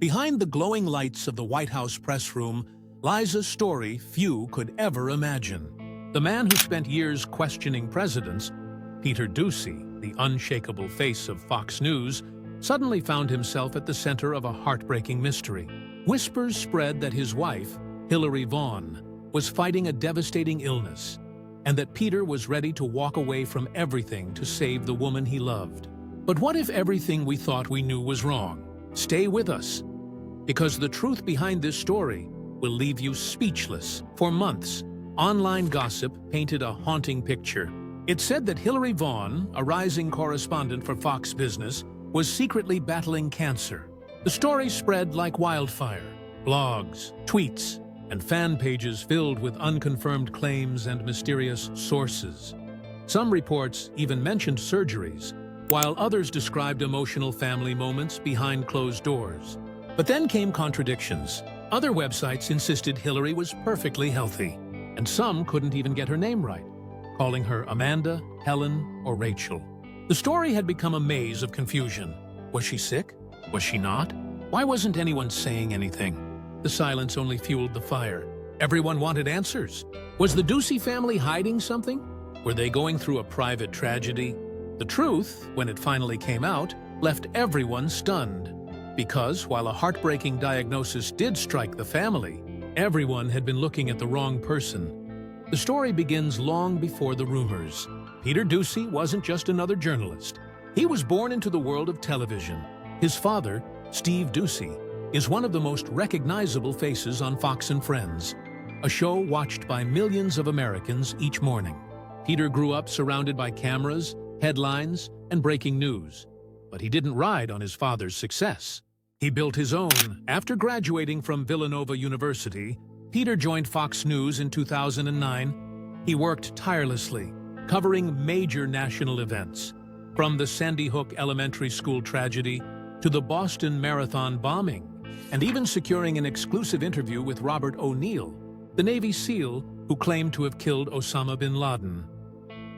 Behind the glowing lights of the White House press room lies a story few could ever imagine. The man who spent years questioning presidents, Peter Doocy, the unshakable face of Fox News, suddenly found himself at the center of a heartbreaking mystery. Whispers spread that his wife, Hillary Vaughn, was fighting a devastating illness, and that Peter was ready to walk away from everything to save the woman he loved. But what if everything we thought we knew was wrong? Stay with us, because the truth behind this story will leave you speechless. For months, online gossip painted a haunting picture. It said that Hillary Vaughn, a rising correspondent for Fox Business, was secretly battling cancer. The story spread like wildfire. Blogs, tweets, and fan pages filled with unconfirmed claims and mysterious sources. Some reports even mentioned surgeries, while others described emotional family moments behind closed doors. But then came contradictions. Other websites insisted Hillary was perfectly healthy, and some couldn't even get her name right, calling her Amanda, Helen, or Rachel. The story had become a maze of confusion. Was she sick? Was she not? Why wasn't anyone saying anything? The silence only fueled the fire. Everyone wanted answers. Was the Doocy family hiding something? Were they going through a private tragedy? The truth, when it finally came out, left everyone stunned. Because while a heartbreaking diagnosis did strike the family, everyone had been looking at the wrong person. The story begins long before the rumors. Peter Doocy wasn't just another journalist. He was born into the world of television. His father, Steve Doocy, is one of the most recognizable faces on Fox and Friends, a show watched by millions of Americans each morning. Peter grew up surrounded by cameras, headlines, and breaking news, but he didn't ride on his father's success. He built his own. After graduating from Villanova University, Peter joined Fox News in 2009. He worked tirelessly, covering major national events, from the Sandy Hook Elementary School tragedy to the Boston Marathon bombing, and even securing an exclusive interview with Robert O'Neill, the Navy SEAL who claimed to have killed Osama bin Laden.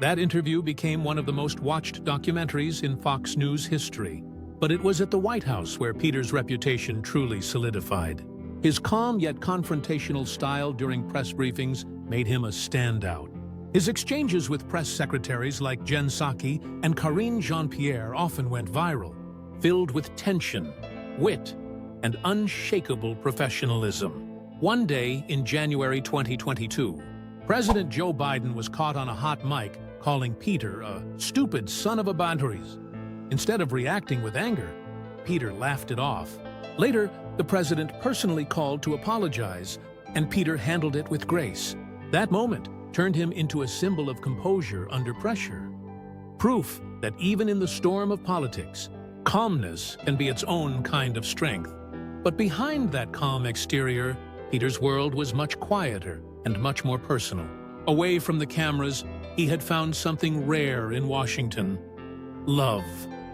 That interview became one of the most watched documentaries in Fox News history. But it was at the White House where Peter's reputation truly solidified. His calm yet confrontational style during press briefings made him a standout. His exchanges with press secretaries like Jen Psaki and Karine Jean-Pierre often went viral, filled with tension, wit, and unshakable professionalism. One day in January 2022, President Joe Biden was caught on a hot mic calling Peter a stupid son of a banderies. Instead of reacting with anger, Peter laughed it off. Later, the president personally called to apologize, and Peter handled it with grace. That moment turned him into a symbol of composure under pressure. Proof that even in the storm of politics, calmness can be its own kind of strength. But behind that calm exterior, Peter's world was much quieter and much more personal. Away from the cameras, he had found something rare in Washington: love.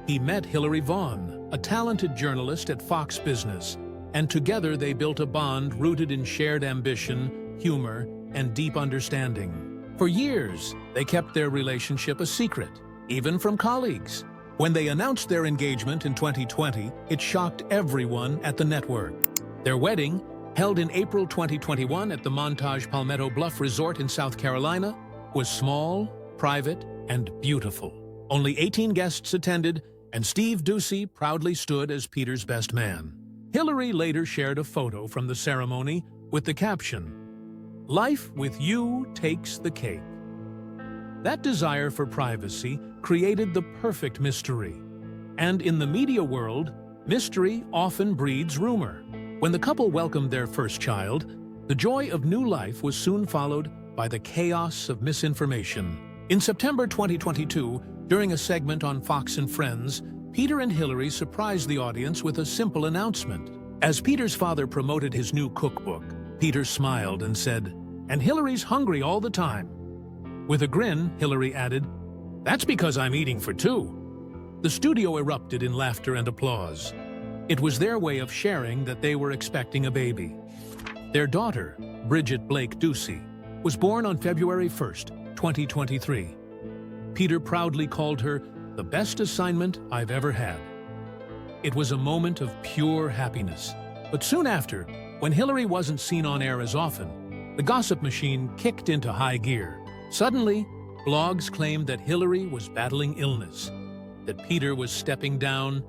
He met Hillary Vaughn, a talented journalist at Fox Business, and together they built a bond rooted in shared ambition, humor, and deep understanding. For years, they kept their relationship a secret, even from colleagues. When they announced their engagement in 2020, it shocked everyone at the network. Their wedding, held in April 2021 at the Montage Palmetto Bluff Resort in South Carolina, was small, private, and beautiful. Only 18 guests attended, and Steve Doocy proudly stood as Peter's best man. Hillary later shared a photo from the ceremony with the caption, "Life with you takes the cake." That desire for privacy created the perfect mystery. And in the media world, mystery often breeds rumor. When the couple welcomed their first child, the joy of new life was soon followed by the chaos of misinformation. In September 2022, during a segment on Fox and Friends, Peter and Hillary surprised the audience with a simple announcement. As Peter's father promoted his new cookbook, Peter smiled and said, "And Hillary's hungry all the time." With a grin, Hillary added, "That's because I'm eating for two." The studio erupted in laughter and applause. It was their way of sharing that they were expecting a baby. Their daughter, Bridget Blake Doocy, was born on February 1st, 2023. Peter proudly called her the best assignment I've ever had. It was a moment of pure happiness. But soon after, when Hillary wasn't seen on air as often, the gossip machine kicked into high gear. Suddenly, blogs claimed that Hillary was battling illness, that Peter was stepping down,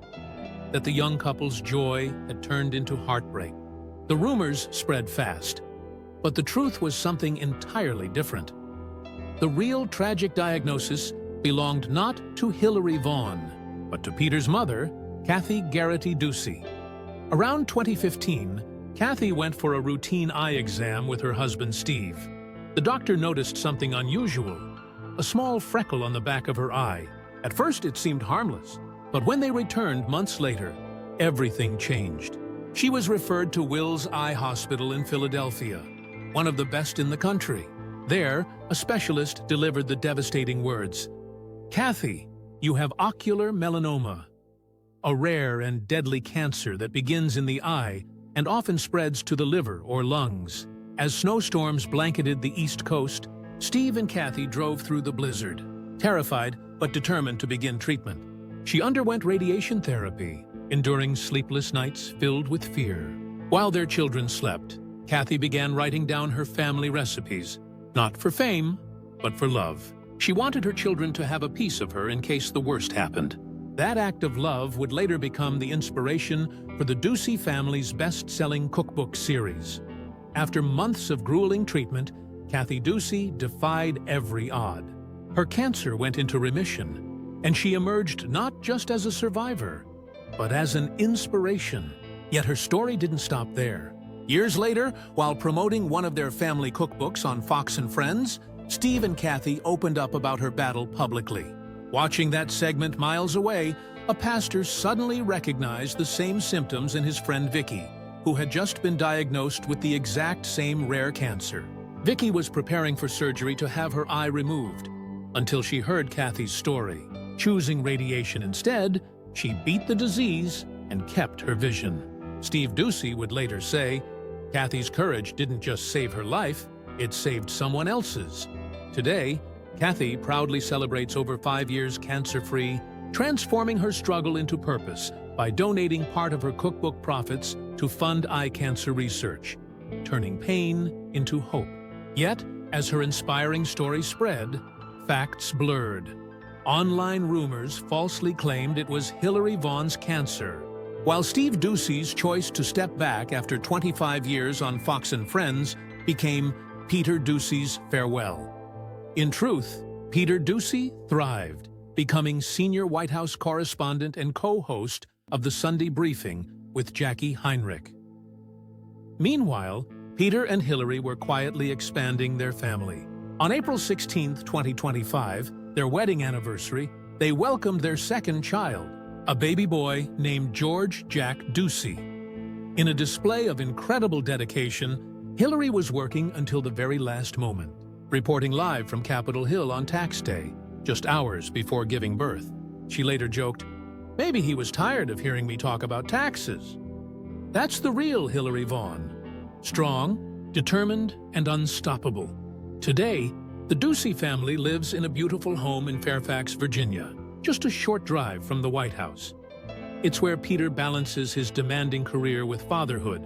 that the young couple's joy had turned into heartbreak. The rumors spread fast, but the truth was something entirely different. The real tragic diagnosis belonged not to Hillary Vaughn, but to Peter's mother, Kathy Garrity Doocy. Around 2015, Kathy went for a routine eye exam with her husband Steve. The doctor noticed something unusual, a small freckle on the back of her eye. At first it seemed harmless, but when they returned months later, everything changed. She was referred to Wills Eye Hospital in Philadelphia, one of the best in the country. There, a specialist delivered the devastating words, "Kathy, you have ocular melanoma, a rare and deadly cancer that begins in the eye and often spreads to the liver or lungs." As snowstorms blanketed the East Coast, Steve and Kathy drove through the blizzard, terrified but determined to begin treatment. She underwent radiation therapy, enduring sleepless nights filled with fear. While their children slept, Kathy began writing down her family recipes, not for fame, but for love. She wanted her children to have a piece of her in case the worst happened. That act of love would later become the inspiration for the Doocy family's best-selling cookbook series. After months of grueling treatment, Kathy Doocy defied every odd. Her cancer went into remission, and she emerged not just as a survivor, but as an inspiration. Yet her story didn't stop there. Years later, while promoting one of their family cookbooks on Fox and Friends, Steve and Kathy opened up about her battle publicly. Watching that segment miles away, a pastor suddenly recognized the same symptoms in his friend Vicky, who had just been diagnosed with the exact same rare cancer. Vicky was preparing for surgery to have her eye removed, until she heard Kathy's story. Choosing radiation instead, she beat the disease and kept her vision. Steve Doocy would later say, "Kathy's courage didn't just save her life, it saved someone else's." Today, Kathy proudly celebrates over 5 years cancer-free, transforming her struggle into purpose by donating part of her cookbook profits to fund eye cancer research, turning pain into hope. Yet, as her inspiring story spread, facts blurred. Online rumors falsely claimed it was Hillary Vaughn's cancer, while Steve Doocy's choice to step back after 25 years on Fox and Friends became Peter Doocy's farewell. In truth, Peter Doocy thrived, becoming senior White House correspondent and co-host of the Sunday Briefing with Jackie Heinrich. Meanwhile, Peter and Hillary were quietly expanding their family. On April 16, 2025, their wedding anniversary, they welcomed their second child, a baby boy named George Jack Doocy. In a display of incredible dedication, Hillary was working until the very last moment, reporting live from Capitol Hill on tax day, just hours before giving birth. She later joked, "Maybe he was tired of hearing me talk about taxes." That's the real Hillary Vaughn. Strong, determined, and unstoppable. Today, the Doocy family lives in a beautiful home in Fairfax, Virginia, just a short drive from the White House. It's where Peter balances his demanding career with fatherhood,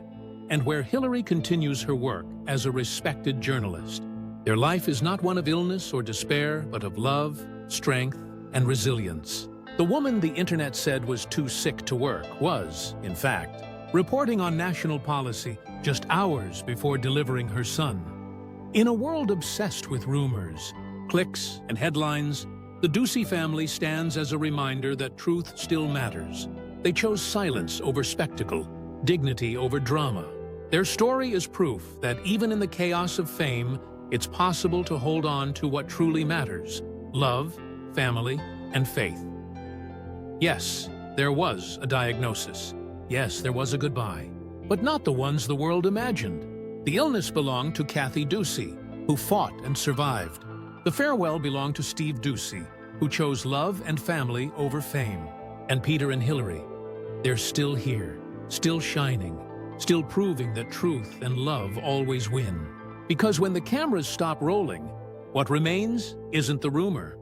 and where Hillary continues her work as a respected journalist. Their life is not one of illness or despair, but of love, strength, and resilience. The woman the internet said was too sick to work was, in fact, reporting on national policy just hours before delivering her son. In a world obsessed with rumors, clicks, and headlines, the Doocy family stands as a reminder that truth still matters. They chose silence over spectacle, dignity over drama. Their story is proof that even in the chaos of fame, it's possible to hold on to what truly matters: love, family, and faith. Yes, there was a diagnosis. Yes, there was a goodbye, but not the ones the world imagined. The illness belonged to Kathy Doocy, who fought and survived. The farewell belonged to Steve Doocy, who chose love and family over fame. And Peter and Hillary, they're still here, still shining, still proving that truth and love always win. Because when the cameras stop rolling, what remains isn't the rumor,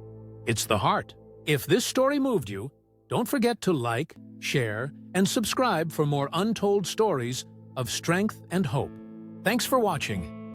it's the heart. If this story moved you, don't forget to like, share, and subscribe for more untold stories of strength and hope. Thanks for watching.